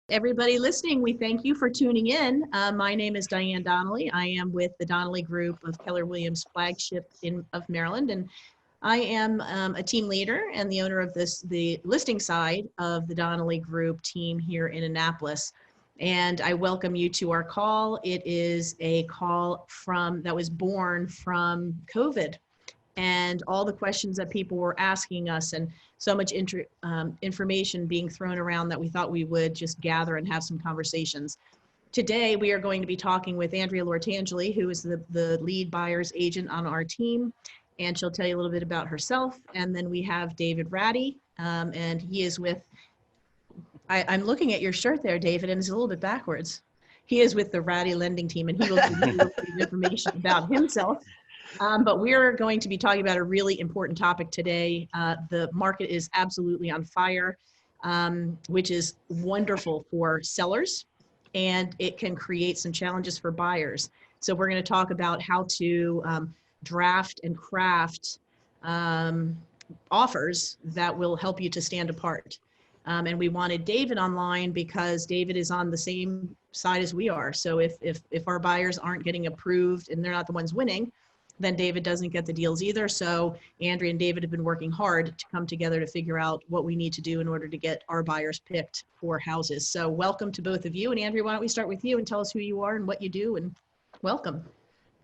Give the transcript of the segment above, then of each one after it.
Everybody listening, we thank you for tuning in. My name is Diane Donnelly. I am with the Donnelly Group of Keller Williams Flagship of Maryland, and I am a team leader and the owner of the listing side of the Donnelly Group team here in Annapolis. And I welcome you to our call. It is a call that was born from COVID and all the questions that people were asking us, and so much information being thrown around that we thought we would just gather and have some conversations. Today, we are going to be talking with Andrea Loretangeli, who is the lead buyer's agent on our team, and she'll tell you a little bit about herself. And then we have David Ratty, and he is with, I'm looking at your shirt there, David, and it's a little bit backwards. He is with the Ratty lending team, and he will give you a little bit of information about himself. But we're going to be talking about a really important topic today. The market is absolutely on fire, which is wonderful for sellers, and it can create some challenges for buyers. So we're going to talk about how to draft and craft offers that will help you to stand apart. And we wanted David online because David is on the same side as we are. So if our buyers aren't getting approved and they're not the ones winning, then David doesn't get the deals either. So Andrea and David have been working hard to come together to figure out what we need to do in order to get our buyers picked for houses. So welcome to both of you. And Andrea, why don't we start with you and tell us who you are and what you do, and welcome.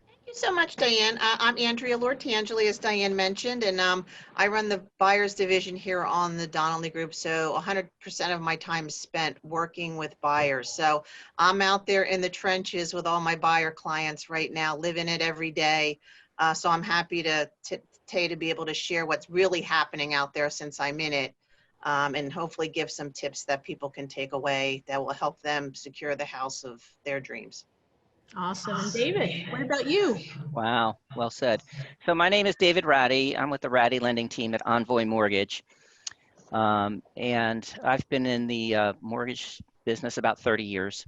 Thank you so much, Diane. I'm Andrea Loretangeli, as Diane mentioned, and I run the buyers division here on the Donnelly Group. So 100% of my time is spent working with buyers. So I'm out there in the trenches with all my buyer clients right now, living it every day. So I'm happy to be able to share what's really happening out there since I'm in it, and hopefully give some tips that people can take away that will help them secure the house of their dreams. Awesome. And David, what about you? Wow, well said. So my name is David Ratty. I'm with the Ratty lending team at Envoy Mortgage. And I've been in the mortgage business about 30 years.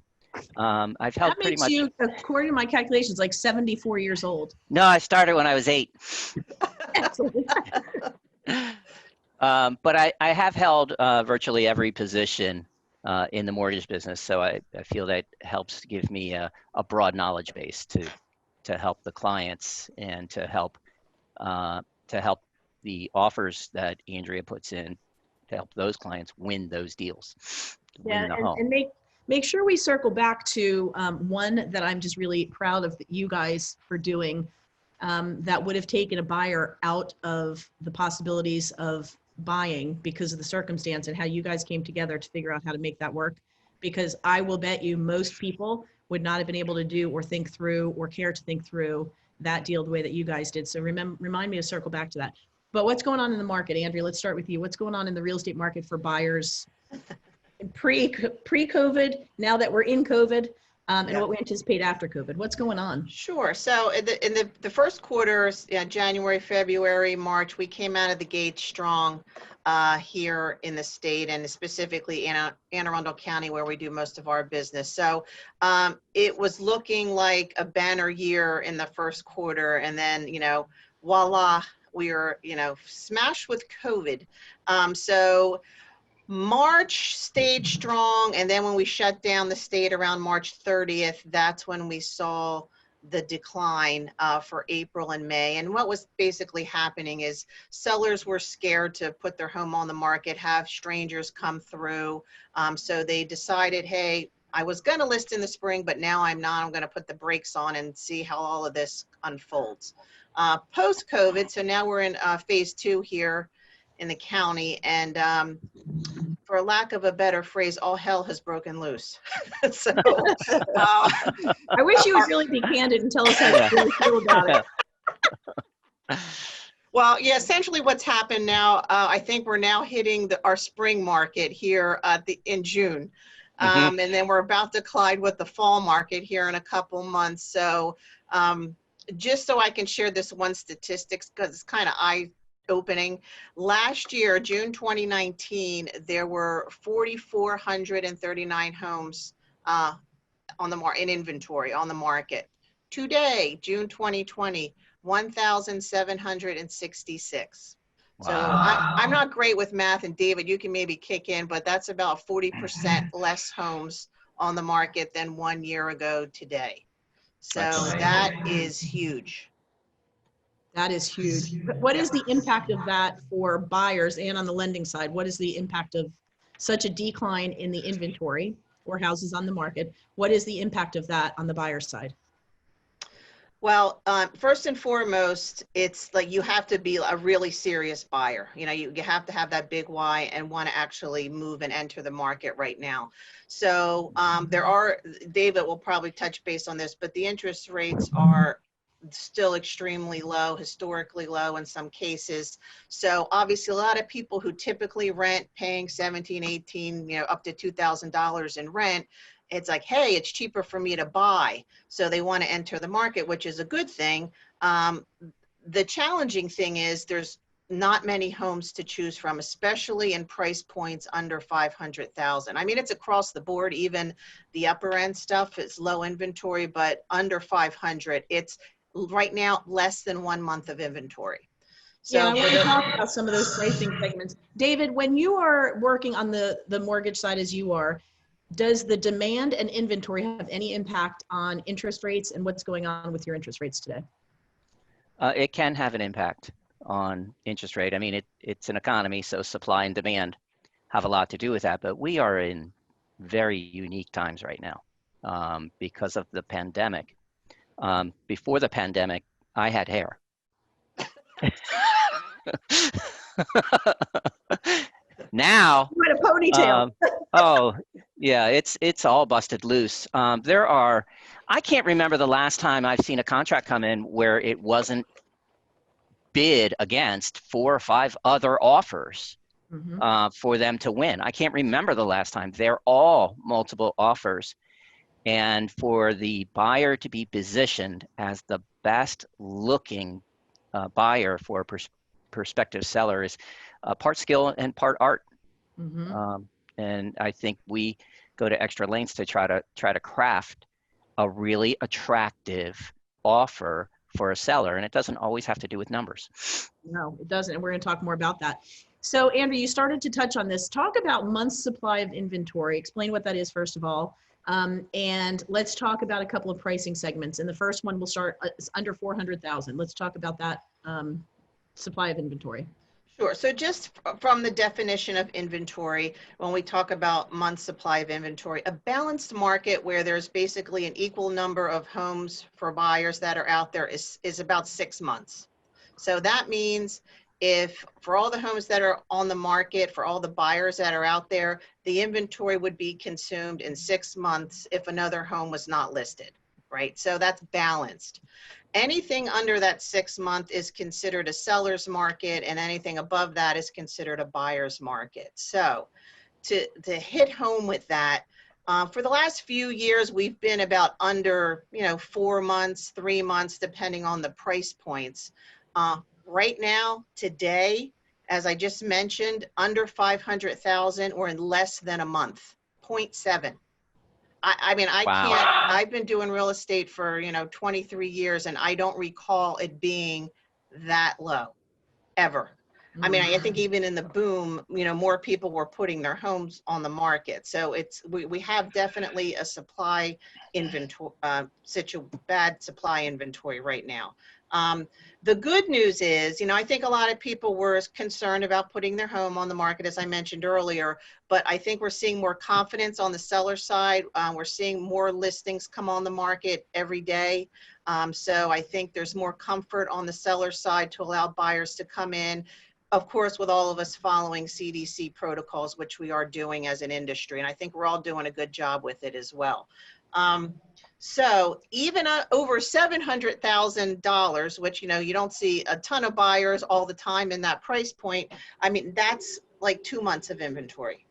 I've held That makes you, according to my calculations, like 74 years old. No, I started when I was 8. Absolutely. But I have held virtually every position in the mortgage business. So I feel that helps give me a broad knowledge base to help the clients and to help the offers that Andrea puts in to help those clients win those deals. Yeah, and make sure we circle back to one that I'm just really proud of you guys for doing, that would have taken a buyer out of the possibilities of buying because of the circumstance, and how you guys came together to figure out how to make that work. Because I will bet you most people would not have been able to do or think through or care to think through that deal the way that you guys did. So remind me to circle back to that. But what's going on in the market, Andrea? Let's start with you. What's going on in the real estate market for buyers pre-COVID, now that we're in COVID, and what we anticipate after COVID? What's going on? Sure. So in the first quarter, January, February, March, we came out of the gate strong here in the state, and specifically in Anne Arundel County, where we do most of our business. So it was looking like a banner year in the first quarter, and then, voila, we were, smashed with COVID. So March stayed strong, and then when we shut down the state around March 30th, that's when we saw the decline for April and May. And what was basically happening is sellers were scared to put their home on the market, have strangers come through. So they decided, hey, I was going to list in the spring, but now I'm not. I'm going to put the brakes on and see how all of this unfolds. Post-COVID, so now we're in phase 2 here in the county, and for lack of a better phrase, all hell has broken loose. So I wish you would really be candid and tell us how you really feel about it. Well, yeah, essentially what's happened now, I think we're now hitting our spring market here in June. And then we're about to collide with the fall market here in a couple months. So just so I can share this one statistics, because it's kind of eye-opening. Last year, June 2019, there were 4,439 homes in inventory on the market. Today, June 2020, 1,766. So Wow. I'm not great with math, and David, you can maybe kick in, but that's about 40% less homes on the market than 1 year ago today. So That's that amazing. is huge. That is huge. But what is the impact of that for buyers and on the lending side? What is the impact of such a decline in the inventory or houses on the market? What is the impact of that on the buyer side? Well, first and foremost, it's like you have to be a really serious buyer. You know, you have to have that big why and want to actually move and enter the market right now. So David will probably touch base on this, but the interest rates are still extremely low, historically low in some cases. So obviously a lot of people who typically rent paying 17, 18, up to $2,000 in rent, it's like, hey, it's cheaper for me to buy. So they want to enter the market, which is a good thing. The challenging thing is there's not many homes to choose from, especially in price points under 500,000. I mean, it's across the board. Even the upper end stuff is low inventory, but under 500, it's right now less than 1 month of inventory. So yeah, I want to talk about some of those pricing segments. David, when you are working on the mortgage side as you are, does the demand and inventory have any impact on interest rates and what's going on with your interest rates today? It can have an impact on interest rate. I mean, it's an economy, so supply and demand have a lot to do with that. But we are in very unique times right now because of the pandemic. Before the pandemic, I had hair. Now, You had a ponytail. oh yeah, it's all busted loose. I can't remember the last time I've seen a contract come in where it wasn't bid against 4 or 5 other offers for them to win. I can't remember the last time. They're all multiple offers. And for the buyer to be positioned as the best looking buyer for a prospective seller is part skill and part art. And I think we go to extra lengths to try to craft a really attractive offer for a seller, and it doesn't always have to do with numbers. No, it doesn't, and we're going to talk more about that. So, Andrea, you started to touch on this. Talk about months supply of inventory. Explain what that is first of all, and let's talk about a couple of pricing segments. And the first one we'll start is under 400,000. Let's talk about that supply of inventory. Sure. So just from the definition of inventory, when we talk about month supply of inventory, a balanced market where there's basically an equal number of homes for buyers that are out there is about 6 months. So that means if for all the homes that are on the market, for all the buyers that are out there, the inventory would be consumed in 6 months if another home was not listed, right? So that's balanced. Anything under that 6 month is considered a seller's market, and anything above that is considered a buyer's market. So to hit home with that, for the last few years, we've been about under 4 months, 3 months, depending on the price points. Right now, today, as I just mentioned, under 500,000 or in less than a month, 0.7. I mean, I Wow. can't, I've been doing real estate for, 23 years, and I don't recall it being that low, ever. I mean, I think even in the boom, more people were putting their homes on the market. So we have definitely a supply inventory, bad supply inventory right now. The good news is, I think a lot of people were concerned about putting their home on the market, as I mentioned earlier, but I think we're seeing more confidence on the seller side. We're seeing more listings come on the market every day. So I think there's more comfort on the seller side to allow buyers to come in, of course, with all of us following CDC protocols, which we are doing as an industry. And I think we're all doing a good job with it as well. So even over $700,000, which, you don't see a ton of buyers all the time in that price point. I mean, that's like 2 months of inventory.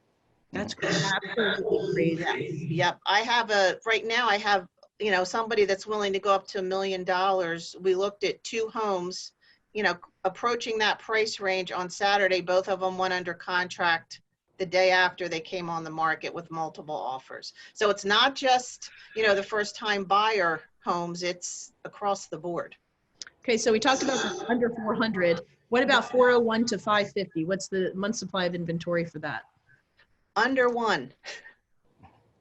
That's absolutely crazy. Yep. Right now I have, somebody that's willing to go up to $1 million. We looked at 2 homes, approaching that price range on Saturday. Both of them went under contract the day after they came on the market with multiple offers. So it's not just, the first time buyer homes, it's across the board. Okay, so we talked about under 400. What about 401 to 550? What's the month supply of inventory for that? Under 1.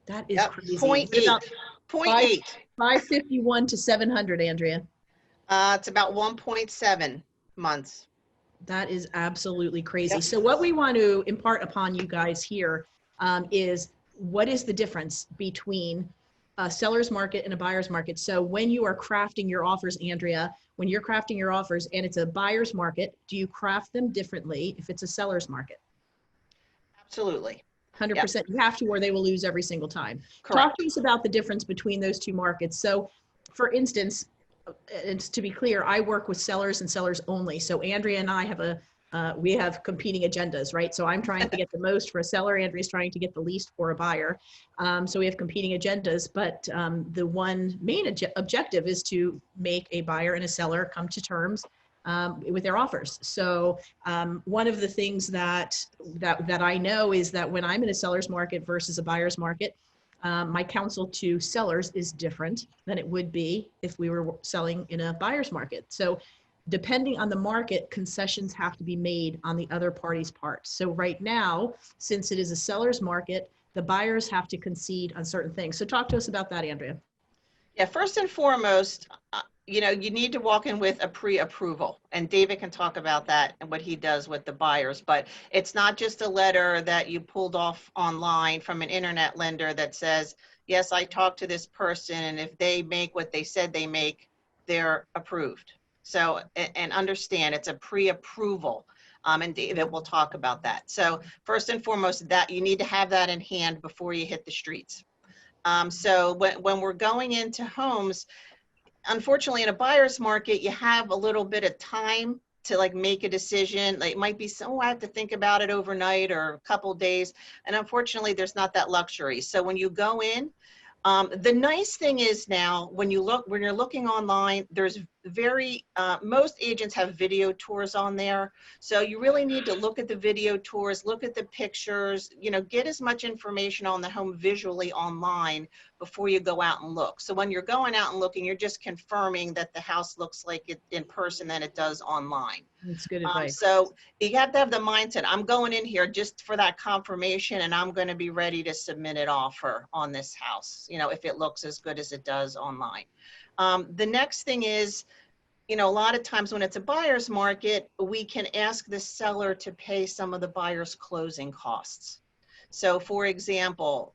That is Yep. crazy. Point What about 8. 551 to 700, Andrea? It's about 1.7 months. That is absolutely crazy. Yep. So what we want to impart upon you guys here is what is the difference between a seller's market and a buyer's market? So when you are crafting your offers, Andrea, when you're crafting your offers and it's a buyer's market, do you craft them differently if it's a seller's market? Absolutely. 100%. Yep. You have to, or they will lose every single time. Correct. Talk to us about the difference between those two markets. So for instance, and to be clear, I work with sellers and sellers only. So Andrea and I have we have competing agendas, right? So I'm trying to get the most for a seller. Andrea's trying to get the least for a buyer. So we have competing agendas, but the one main objective is to make a buyer and a seller come to terms with their offers. So one of the things that I know is that when I'm in a seller's market versus a buyer's market, my counsel to sellers is different than it would be if we were selling in a buyer's market. So depending on the market, concessions have to be made on the other party's part. So right now, since it is a seller's market, the buyers have to concede on certain things. So talk to us about that, Andrea. Yeah, first and foremost, you need to walk in with a pre-approval, and David can talk about that and what he does with the buyers. But it's not just a letter that you pulled off online from an internet lender that says, yes, I talked to this person, and if they make what they said they make, they're approved. So, and understand it's a pre-approval. And David will talk about that. So first and foremost, that you need to have that in hand before you hit the streets. So when we're going into homes, unfortunately in a buyer's market, you have a little bit of time to like make a decision. Like it might be, so I have to think about it overnight or a couple days. And unfortunately, there's not that luxury. So when you go in, the nice thing is now when you're looking online, there's most agents have video tours on there. So you really need to look at the video tours, look at the pictures, get as much information on the home visually online before you go out and look. So when you're going out and looking, you're just confirming that the house looks like it in person than it does online. That's good advice. So you have to have the mindset, I'm going in here just for that confirmation and I'm going to be ready to submit an offer on this house, if it looks as good as it does online. The next thing is, a lot of times when it's a buyer's market, we can ask the seller to pay some of the buyer's closing costs. So for example,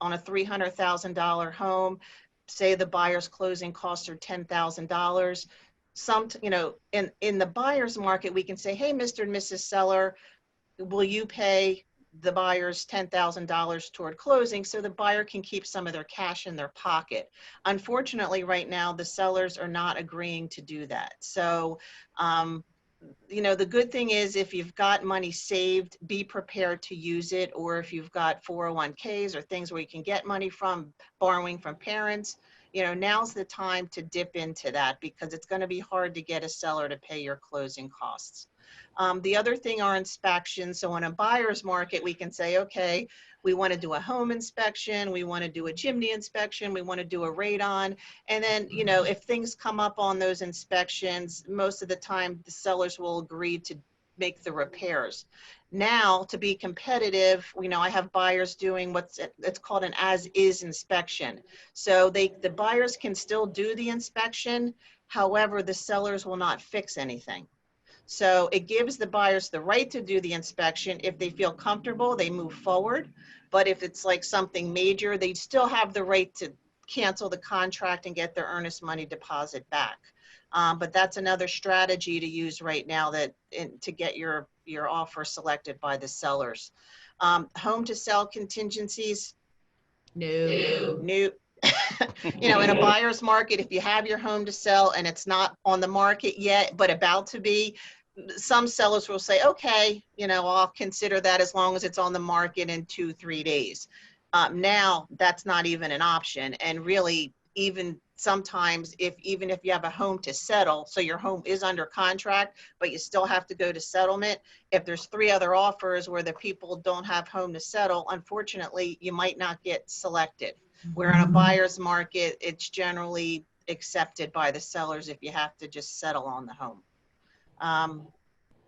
on a $300,000 home, say the buyer's closing costs are $10,000. In the buyer's market, we can say, hey, Mr. and Mrs. Seller, will you pay the buyer's $10,000 toward closing so the buyer can keep some of their cash in their pocket? Unfortunately, right now, the sellers are not agreeing to do that. So, the good thing is if you've got money saved, be prepared to use it. Or if you've got 401ks or things where you can get money from borrowing from parents, now's the time to dip into that because it's going to be hard to get a seller to pay your closing costs. The other thing are inspections. So in a buyer's market, we can say, okay, we want to do a home inspection. We want to do a chimney inspection. We want to do a radon. And then, if things come up on those inspections, most of the time the sellers will agree to make the repairs. Now, to be competitive, I have buyers doing it's called an as-is inspection. So the buyers can still do the inspection. However, the sellers will not fix anything. So it gives the buyers the right to do the inspection. If they feel comfortable, they move forward. But if it's like something major, they still have the right to cancel the contract and get their earnest money deposit back. But that's another strategy to use right now to get your offer selected by the sellers. Home to sell contingencies. No. In a buyer's market, if you have your home to sell and it's not on the market yet, but about to be, some sellers will say, okay, I'll consider that as long as it's on the market in 2-3 days. Now that's not even an option. And really, even sometimes even if you have a home to settle, so your home is under contract, but you still have to go to settlement. If there's 3 other offers where the people don't have home to settle, unfortunately, you might not get selected. Where in a buyer's market, it's generally accepted by the sellers if you have to just settle on the home.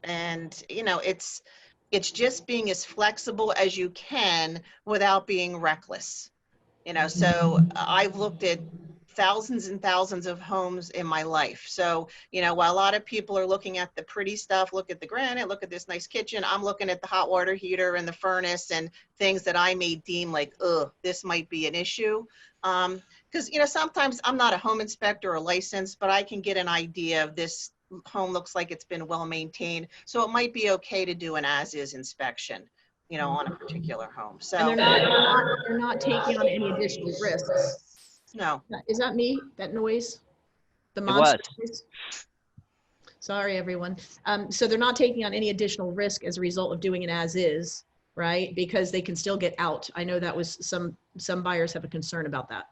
And, it's just being as flexible as you can without being reckless. So I've looked at thousands and thousands of homes in my life. So, while a lot of people are looking at the pretty stuff, look at the granite, look at this nice kitchen, I'm looking at the hot water heater and the furnace and things that I may deem like, this might be an issue. Because, sometimes I'm not a home inspector or licensed, but I can get an idea of this home looks like it's been well maintained. So it might be okay to do an as-is inspection, on a particular home. And So they're not taking on any additional risks. no. Is that me, that noise? The It monster was. noise? Sorry, everyone. So they're not taking on any additional risk as a result of doing it as is, right? Because they can still get out. I know that was some buyers have a concern about that.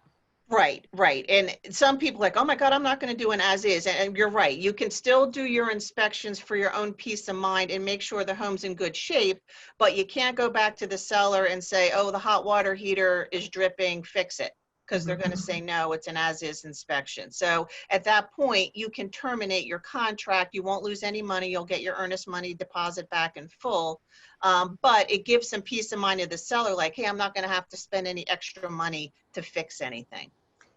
Right. And some people like, oh my God, I'm not going to do an as is. And you're right. You can still do your inspections for your own peace of mind and make sure the home's in good shape, but you can't go back to the seller and say, oh, the hot water heater is dripping, fix it. Because they're going to say, no, it's an as-is inspection. So at that point, you can terminate your contract. You won't lose any money. You'll get your earnest money deposit back in full. But it gives some peace of mind to the seller, like, hey, I'm not going to have to spend any extra money to fix anything.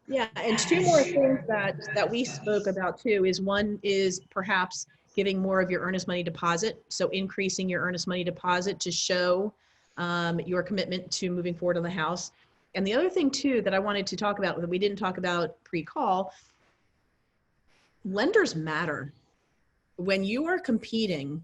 Yeah, and two more things that we spoke about too is one is perhaps giving more of your earnest money deposit. So increasing your earnest money deposit to show your commitment to moving forward on the house. And the other thing too that I wanted to talk about that we didn't talk about pre-call, lenders matter. When you are competing,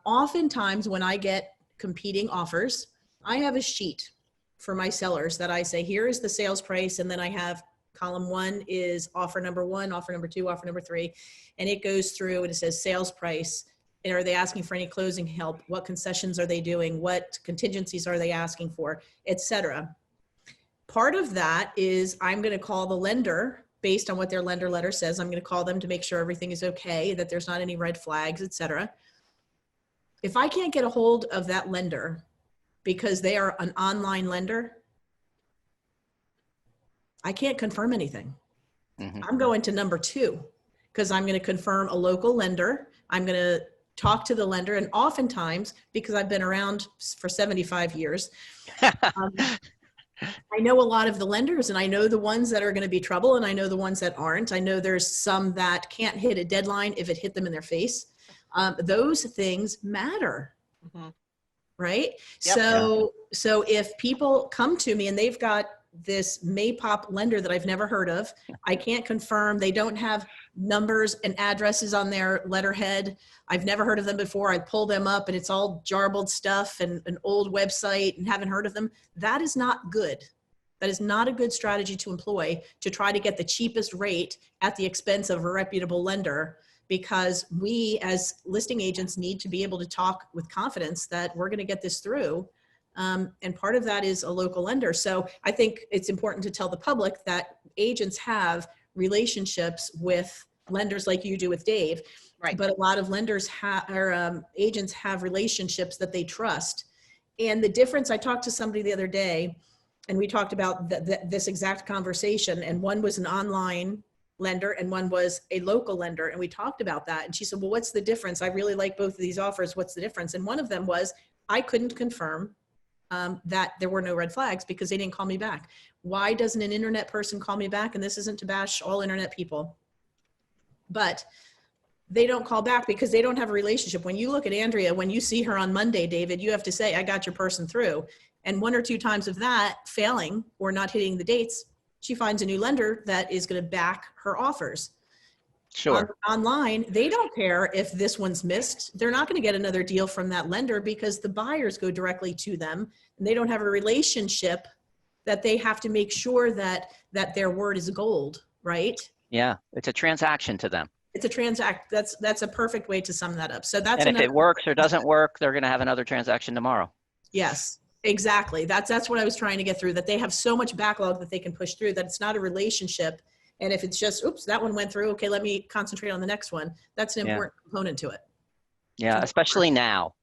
oftentimes when I get competing offers, I have a sheet for my sellers that I say, here is the sales price. And then I have column one is offer number one, offer number two, offer number three. And it goes through and it says sales price. And are they asking for any closing help? What concessions are they doing? What contingencies are they asking for, et cetera. Part of that is I'm going to call the lender based on what their lender letter says. I'm going to call them to make sure everything is okay, that there's not any red flags, et cetera. If I can't get a hold of that lender because they are an online lender, I can't confirm anything. Mhm. I'm going to number two because I'm going to confirm a local lender. I'm going to talk to the lender. And oftentimes, because I've been around for 75 years, I know a lot of the lenders and I know the ones that are going to be trouble and I know the ones that aren't. I know there's some that can't hit a deadline if it hit them in their face. Those things matter. Mhm. Right? Yep. So if people come to me and they've got this Maypop lender that I've never heard of, I can't confirm, they don't have numbers and addresses on their letterhead, I've never heard of them before, I pull them up and it's all jarbled stuff and an old website and haven't heard of them, that is not good. That is not a good strategy to employ to try to get the cheapest rate at the expense of a reputable lender, because we as listing agents need to be able to talk with confidence that we're going to get this through. And part of that is a local lender. So I think it's important to tell the public that agents have relationships with lenders like you do with Dave. Right. But a lot of lenders or agents have relationships that they trust. And the difference, I talked to somebody the other day and we talked about this exact conversation, and one was an online lender and one was a local lender. And we talked about that. And she said, well, what's the difference? I really like both of these offers. What's the difference? And one of them was, I couldn't confirm that there were no red flags because they didn't call me back. Why doesn't an internet person call me back? And this isn't to bash all internet people, but they don't call back because they don't have a relationship. When you look at Andrea, when you see her on Monday, David, you have to say, I got your person through. And one or two times of that failing or not hitting the dates, she finds a new lender that is going to back her offers. Sure. Online, they don't care if this one's missed. They're not going to get another deal from that lender because the buyers go directly to them and they don't have a relationship that they have to make sure that their word is gold, right? Yeah, it's a transaction to them. It's a transact. That's a perfect way to sum that up. So that's And if it works or doesn't work, they're going to have another transaction tomorrow. Yes, exactly. That's what I was trying to get through, that they have so much backlog that they can push through, that it's not a relationship. And if it's just, oops, that one went through, okay, let me concentrate on the next one. That's an important component to it. Yeah, especially now.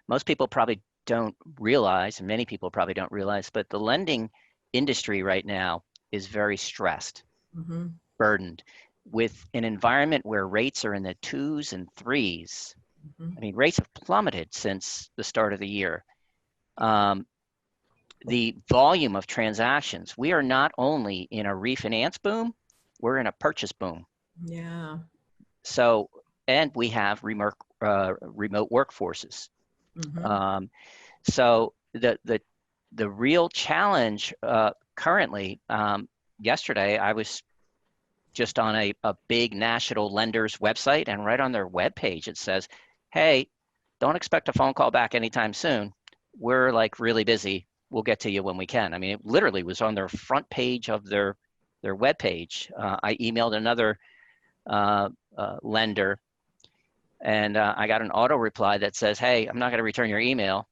Most people probably don't realize, and many people probably don't realize, but the lending industry right now is very stressed, burdened. with an environment where rates are in the 2s and 3s. Mhm. I mean, rates have plummeted since the start of the year. The volume of transactions, we are not only in a refinance boom, we're in a purchase boom. Yeah. So, and we have remote workforces. Mhm. So the real challenge currently, yesterday I was just on a big national lender's website, and right on their webpage it says, hey, don't expect a phone call back anytime soon. We're like really busy. We'll get to you when we can. I mean, it literally was on their front page of their webpage. I emailed another lender, and I got an auto reply that says, hey, I'm not going to return your email,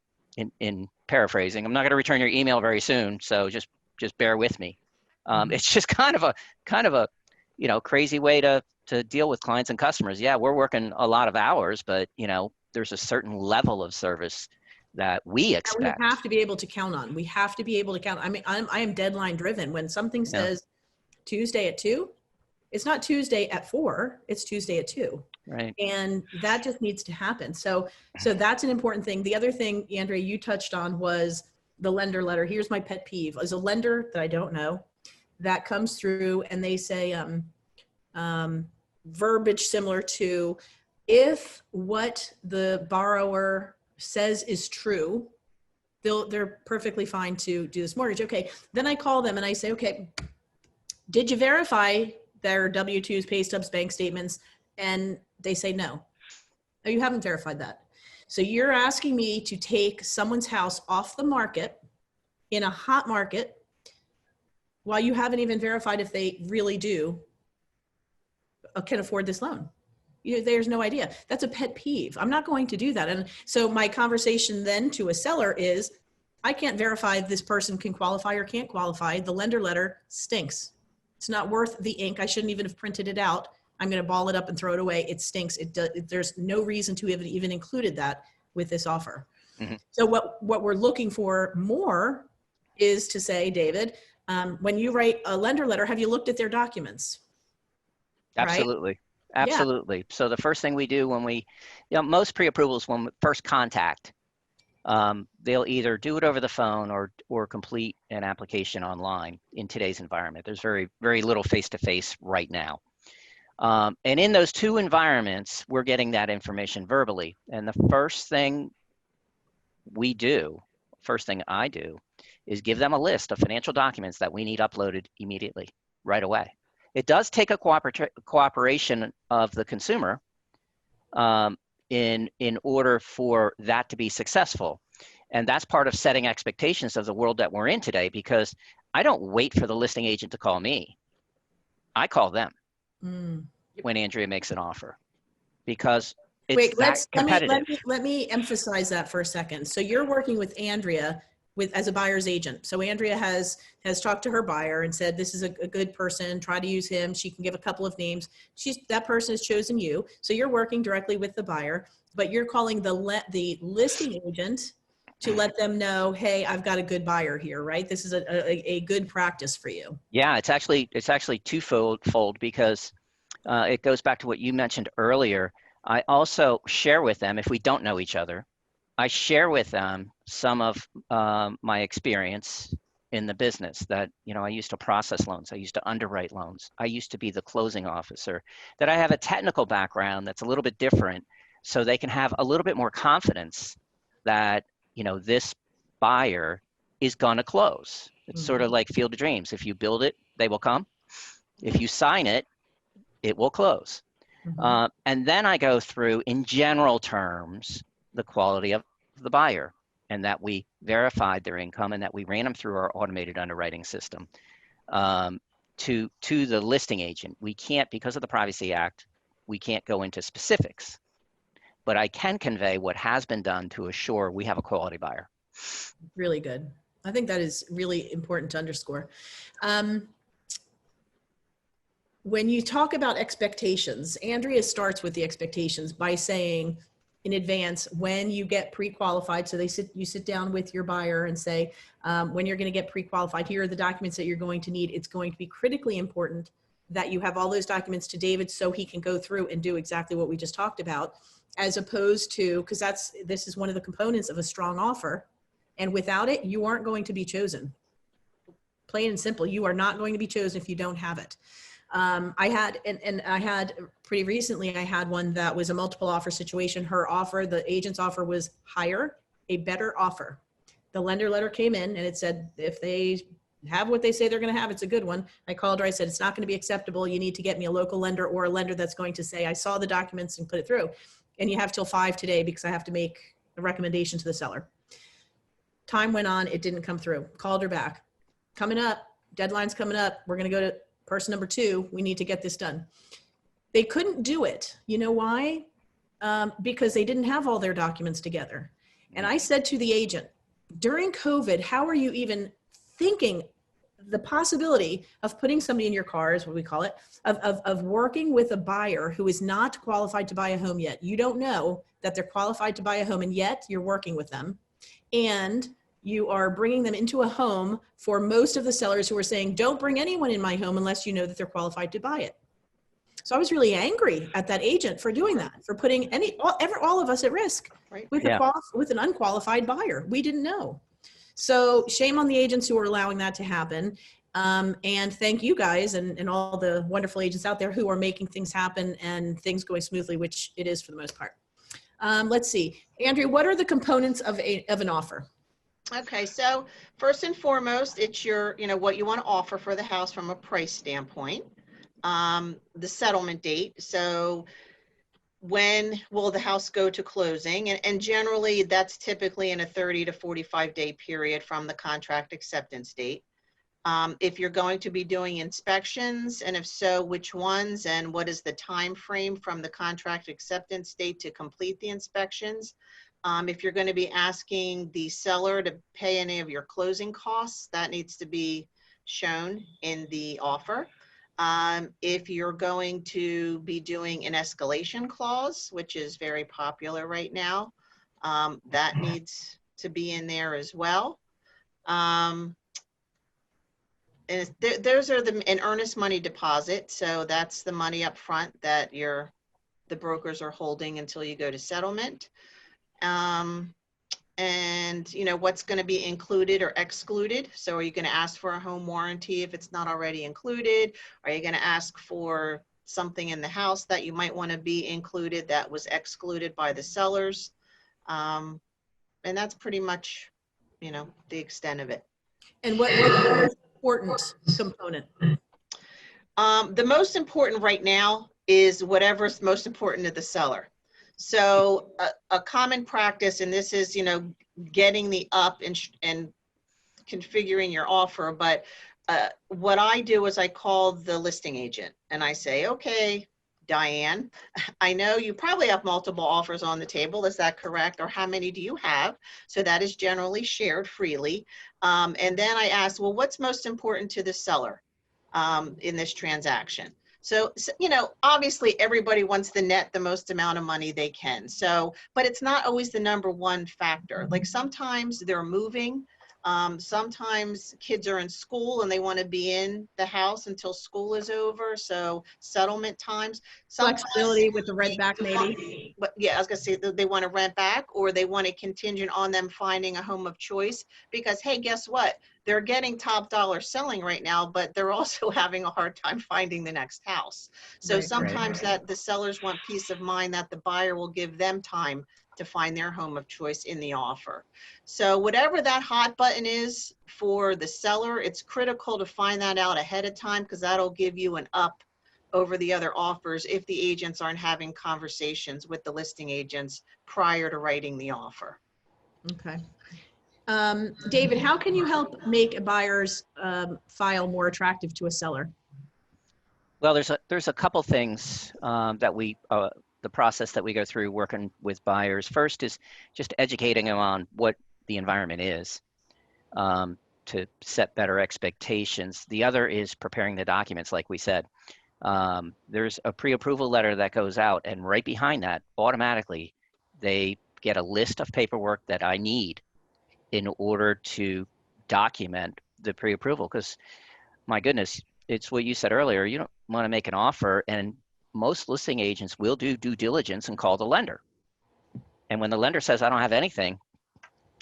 in paraphrasing. I'm not going to return your email very soon, so just bear with me. It's just kind of a crazy way to deal with clients and customers. Yeah, we're working a lot of hours, but there's a certain level of service that we And we expect. have to be able to count on. We have to be able to count. I mean, I am deadline driven. When something says Tuesday at 2, it's not Tuesday at 4, it's Tuesday at 2. Right. And that just needs to happen. So that's an important thing. The other thing, Andrea, you touched on was the lender letter. Here's my pet peeve. As a lender that I don't know, that comes through and they say verbiage similar to, if what the borrower says is true, they're perfectly fine to do this mortgage. Okay. Then I call them and I say, okay, did you verify their W-2s, pay stubs, bank statements? And they say, no, you haven't verified that. So you're asking me to take someone's house off the market in a hot market while you haven't even verified if they really do can afford this loan. There's no idea. That's a pet peeve. I'm not going to do that. And so my conversation then to a seller is, I can't verify if this person can qualify or can't qualify. The lender letter stinks. It's not worth the ink. I shouldn't even have printed it out. I'm going to ball it up and throw it away. It stinks. There's no reason to have even included that with this offer. Mhm. So what we're looking for more is to say, David, when you write a lender letter, have you looked at their documents? Absolutely. Right? Absolutely. So the first thing we do when we, most pre-approvals, when we first contact, they'll either do it over the phone or complete an application online in today's environment. There's very, very little face-to-face right now. And in those two environments, we're getting that information verbally. And the first thing I do is give them a list of financial documents that we need uploaded immediately, right away. It does take a cooperation of the consumer in order for that to be successful. And that's part of setting expectations of the world that we're in today, because I don't wait for the listing agent to call me. I call them when Andrea makes an offer, because it's competitive. Let me emphasize that for a second. So you're working with Andrea as a buyer's agent. So Andrea has talked to her buyer and said, this is a good person, try to use him. She can give a couple of names. That person has chosen you. So you're working directly with the buyer, but you're calling the listing agent to let them know, hey, I've got a good buyer here, right? This is a good practice for you. Yeah, it's actually twofold, because it goes back to what you mentioned earlier. I also share with them, if we don't know each other, I share with them some of my experience in the business, that, I used to process loans. I used to underwrite loans. I used to be the closing officer, that I have a technical background that's a little bit different, so they can have a little bit more confidence that, this buyer is going to close. It's sort of like Field of Dreams. If you build it, they will come. If you sign it, it will close. And then I go through, in general terms, the quality of the buyer, and that we verified their income, and that we ran them through our automated underwriting system to the listing agent. We can't, because of the Privacy Act, we can't go into specifics, but I can convey what has been done to assure we have a quality buyer. Really good. I think that is really important to underscore. When you talk about expectations, Andrea starts with the expectations by saying in advance, when you get pre-qualified, so you sit down with your buyer and say, when you're going to get pre-qualified, here are the documents that you're going to need. It's going to be critically important that you have all those documents to David so he can go through and do exactly what we just talked about, as opposed to, because this is one of the components of a strong offer. And without it, you aren't going to be chosen. Plain and simple, you are not going to be chosen if you don't have it. I had pretty recently, I had one that was a multiple offer situation. Her offer, the agent's offer was higher, a better offer. The lender letter came in and it said, if they have what they say they're going to have, it's a good one. I called her, I said, it's not going to be acceptable. You need to get me a local lender or a lender that's going to say, I saw the documents and put it through. And you have till 5 today because I have to make a recommendation to the seller. Time went on, it didn't come through. Called her back. Coming up, deadline's coming up. We're going to go to person number 2. We need to get this done. They couldn't do it. You know why? Because they didn't have all their documents together. And I said to the agent, during COVID, how are you even thinking the possibility of putting somebody in your car, is what we call it, of working with a buyer who is not qualified to buy a home yet. You don't know that they're qualified to buy a home, and yet you're working with them. And you are bringing them into a home for most of the sellers who are saying, don't bring anyone in my home unless you know that they're qualified to buy it. So I was really angry at that agent for doing that, for putting all of us at risk, right, with with an unqualified buyer. We didn't know. So shame on the agents who are allowing that to happen. And thank you guys and all the wonderful agents out there who are making things happen and things going smoothly, which it is for the most part. Let's see. Andrea, what are the components of an offer? Okay, so first and foremost, it's your, what you want to offer for the house from a price standpoint. The settlement date. So when will the house go to closing? And generally that's typically in a 30 to 45 day period from the contract acceptance date. If you're going to be doing inspections, and if so, which ones, and what is the time frame from the contract acceptance date to complete the inspections? If you're going to be asking the seller to pay any of your closing costs, that needs to be shown in the offer. If you're going to be doing an escalation clause, which is very popular right now, that needs to be in there as well. And those are an earnest money deposit. So that's the money up front that the brokers are holding until you go to settlement. And what's going to be included or excluded. So are you going to ask for a home warranty if it's not already included? Are you going to ask for something in the house that you might want to be included that was excluded by the sellers? And that's pretty much, the extent of it. And what's the most important component? The most important right now is whatever's most important to the seller. So a common practice, and this is, getting the up and configuring your offer. But what I do is I call the listing agent and I say, okay, Diane, I know you probably have multiple offers on the table. Is that correct? Or how many do you have? So that is generally shared freely. And then I ask, well, what's most important to the seller in this transaction? So, obviously everybody wants to net the most amount of money they can. So, but it's not always the number one factor. Like sometimes they're moving. Sometimes kids are in school and they want to be in the house until school is over. So settlement times. Flexibility with the rent back maybe. But yeah, I was going to say that they want to rent back, or they want a contingent on them finding a home of choice because, hey, guess what? They're getting top dollar selling right now, but they're also having a hard time finding the next house. So sometimes that the sellers want peace of mind that the buyer will give them time to find their home of choice in the offer. So whatever that hot button is for the seller, it's critical to find that out ahead of time because that'll give you an up over the other offers if the agents aren't having conversations with the listing agents prior to writing the offer. Okay. David, how can you help make a buyer's file more attractive to a seller? Well, there's a couple things that the process that we go through working with buyers. First is just educating them on what the environment is to set better expectations. The other is preparing the documents, like we said. There's a pre-approval letter that goes out, and right behind that, automatically, they get a list of paperwork that I need in order to document the pre-approval. Because, my goodness, it's what you said earlier. You don't want to make an offer, and most listing agents will do due diligence and call the lender. And when the lender says, I don't have anything,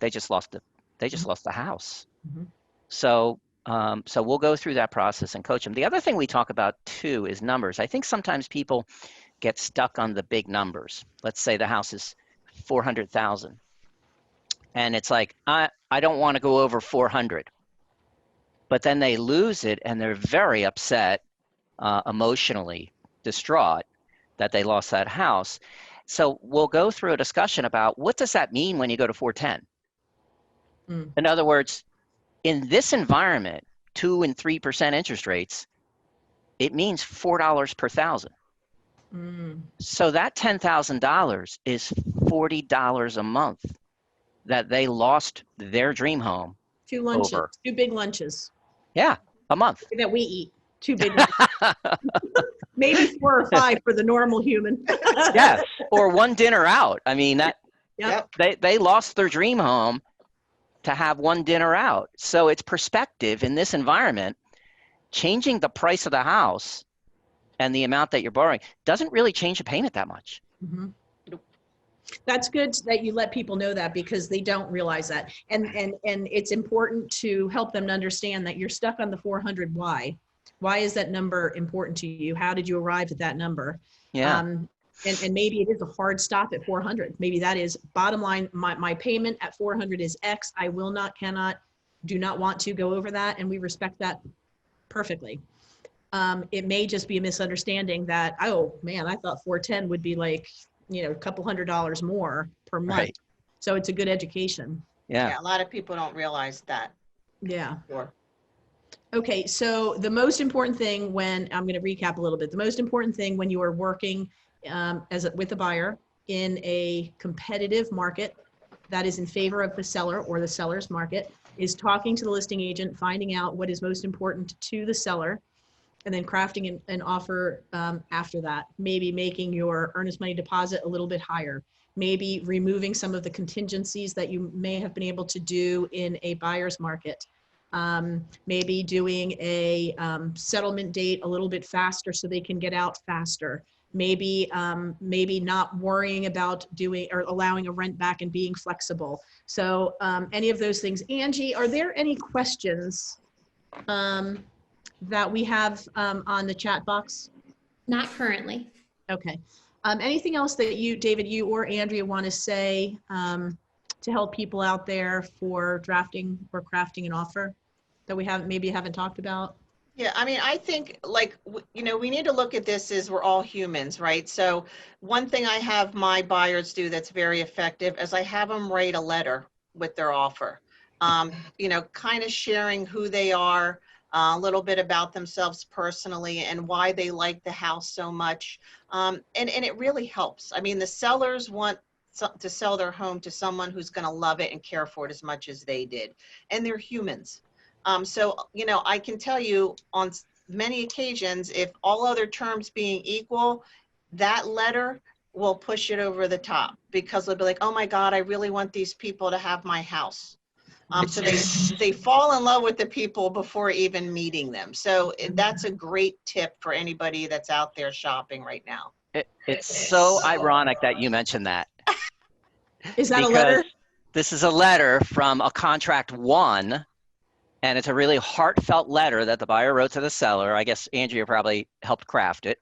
they just lost the house. Mhm. So so we'll go through that process and coach them. The other thing we talk about too is numbers. I think sometimes people get stuck on the big numbers. Let's say the house is 400,000, and it's like, I don't want to go over 400. But then they lose it and they're very upset, emotionally distraught that they lost that house. So we'll go through a discussion about what does that mean when you go to 410? Mm. In other words, in this environment, 2 and 3% interest rates, it means $4 per thousand. Mm. So that $10,000 is $40 a month that they lost their dream home 2 lunches, over. 2 big lunches Yeah, a month. that we eat. 2 big lunches. Maybe 4 or 5 for the normal human. Yes, or one dinner out. I mean, that Yep. they lost their dream home to have one dinner out. So it's perspective in this environment. Changing the price of the house and the amount that you're borrowing doesn't really change the payment that much. Mhm. That's good that you let people know that, because they don't realize that. And it's important to help them to understand that you're stuck on the 400. Why? Why is that number important to you? How did you arrive at that number? Yeah. And maybe it is a hard stop at 400. Maybe that is bottom line. My payment at 400 is X. I will not, cannot, do not want to go over that. And we respect that perfectly. It may just be a misunderstanding that, oh man, I thought 410 would be like, a couple $100 more per month. Right. So it's a good education. Yeah. A lot of people don't realize that. Yeah. Sure. Okay. So the most important thing I'm going to recap a little bit, the most important thing when you are working with a buyer in a competitive market that is in favor of the seller or the seller's market is talking to the listing agent, finding out what is most important to the seller, and then crafting an offer after that. Maybe making your earnest money deposit a little bit higher. Maybe removing some of the contingencies that you may have been able to do in a buyer's market. Maybe doing a settlement date a little bit faster so they can get out faster. Maybe not worrying about doing or allowing a rent back and being flexible. So any of those things. Angie, are there any questions that we have on the chat box? Not currently. Okay. Anything else that David, you or Andrea want to say to help people out there for drafting or crafting an offer that we haven't talked about? Yeah, I mean, I think we need to look at this as we're all humans, right? So one thing I have my buyers do that's very effective is I have them write a letter with their offer, kind of sharing who they are, a little bit about themselves personally and why they like the house so much. And it really helps. I mean, the sellers want to sell their home to someone who's going to love it and care for it as much as they did. And they're humans. So, I can tell you on many occasions, if all other terms being equal, that letter will push it over the top because they'll be like, oh my God, I really want these people to have my house. So they fall in love with the people before even meeting them. So that's a great tip for anybody that's out there shopping right now. It's so ironic that you mentioned that. Is that a letter? Because this is a letter from a contract one, and it's a really heartfelt letter that the buyer wrote to the seller. I guess Andrea probably helped craft it,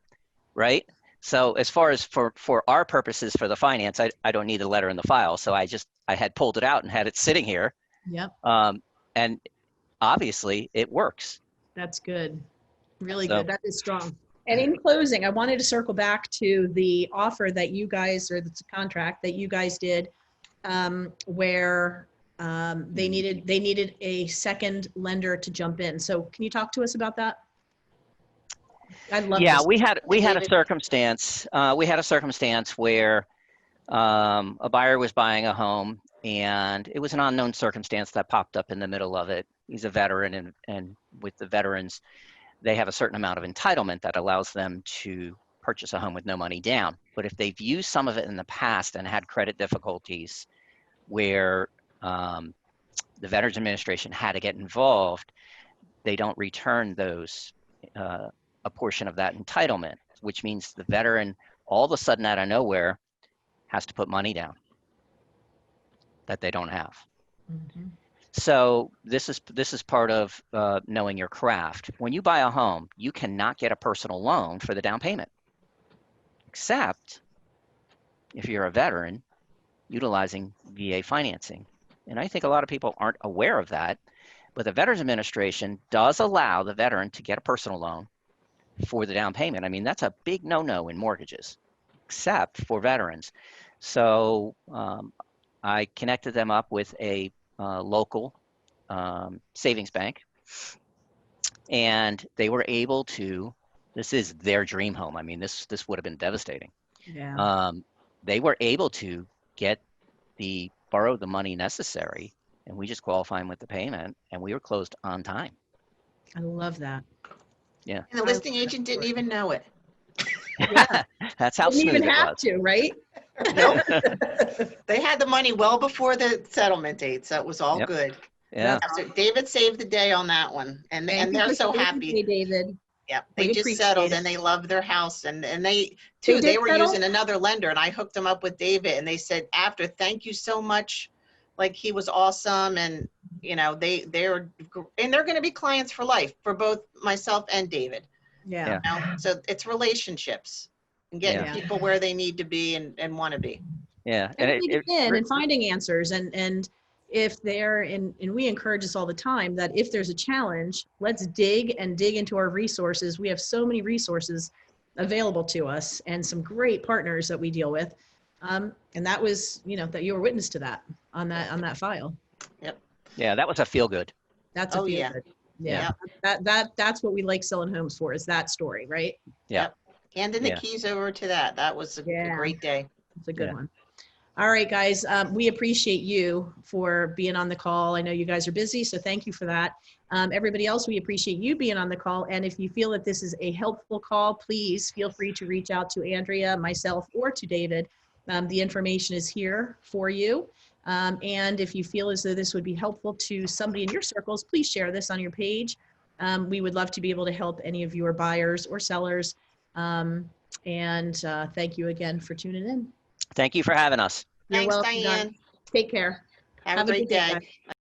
right? So as far as for our purposes for the finance, I don't need a letter in the file. So I had pulled it out and had it sitting here. Yep. And obviously it works. That's good. Really good. That is strong. And in closing, I wanted to circle back to the offer that you guys, or the contract that you guys did, where they needed a second lender to jump in. So can you talk to us about that? I love Yeah, this. we had a circumstance. We had a circumstance where a buyer was buying a home, and it was an unknown circumstance that popped up in the middle of it. He's a veteran, and with the veterans, they have a certain amount of entitlement that allows them to purchase a home with no money down. But if they've used some of it in the past and had credit difficulties where the Veterans Administration had to get involved, they don't return those a portion of that entitlement, which means the veteran all of a sudden out of nowhere has to put money down that they don't have. Mhm. So this is part of knowing your craft. When you buy a home, you cannot get a personal loan for the down payment, except if you're a veteran utilizing VA financing. And I think a lot of people aren't aware of that, but the Veterans Administration does allow the veteran to get a personal loan for the down payment. I mean, that's a big no-no in mortgages, except for veterans. So I connected them up with a local savings bank, and they were able to, this is their dream home. I mean, this would have been devastating. Yeah. They were able to borrow the money necessary, and we just qualify them with the payment, and we were closed on time. I love that. Yeah. And the listing agent didn't even know it. Yeah. That's how Didn't smooth even it have was. to, right? Nope. They had the money well before the settlement date, so it was all Yep. good. Yeah. So David saved the day on that one, and Thank you they're for so saving the happy. day, David. Yeah, they We just appreciate settled it. and they love their house, and they They too, they did were settle? using another lender, and I hooked them up with David, and they said after, thank you so much, like he was awesome, and you know they're going to be clients for life for both myself and David. Yeah. You know? So it's relationships and getting Yeah. people where they need to be and want to be. Yeah. And And digging in and finding answers, and if they're and we encourage this all the time, that if there's a challenge, let's dig into our resources. We have so many resources available to us and some great partners that we deal with, and that was, you know, that you were witness to that on that file. yeah, that was a feel good. That's a Oh, feel yeah. good. Yeah. That's what we like selling homes for, is that story, right? Yeah. Yep. Handing the Yeah. keys over to that. That was a Yeah. great day. It's a good Yeah. one. All right, guys, we appreciate you for being on the call. I know you guys are busy, so thank you for that. Everybody else, we appreciate you being on the call. And if you feel that this is a helpful call, please feel free to reach out to Andrea, myself, or to David. The information is here for you. And if you feel as though this would be helpful to somebody in your circles, please share this on your page. We would love to be able to help any of your buyers or sellers. Thank you again for tuning in. Thank you for having us. You're Thanks, welcome, Diane. Take care. Have a great good day. guys.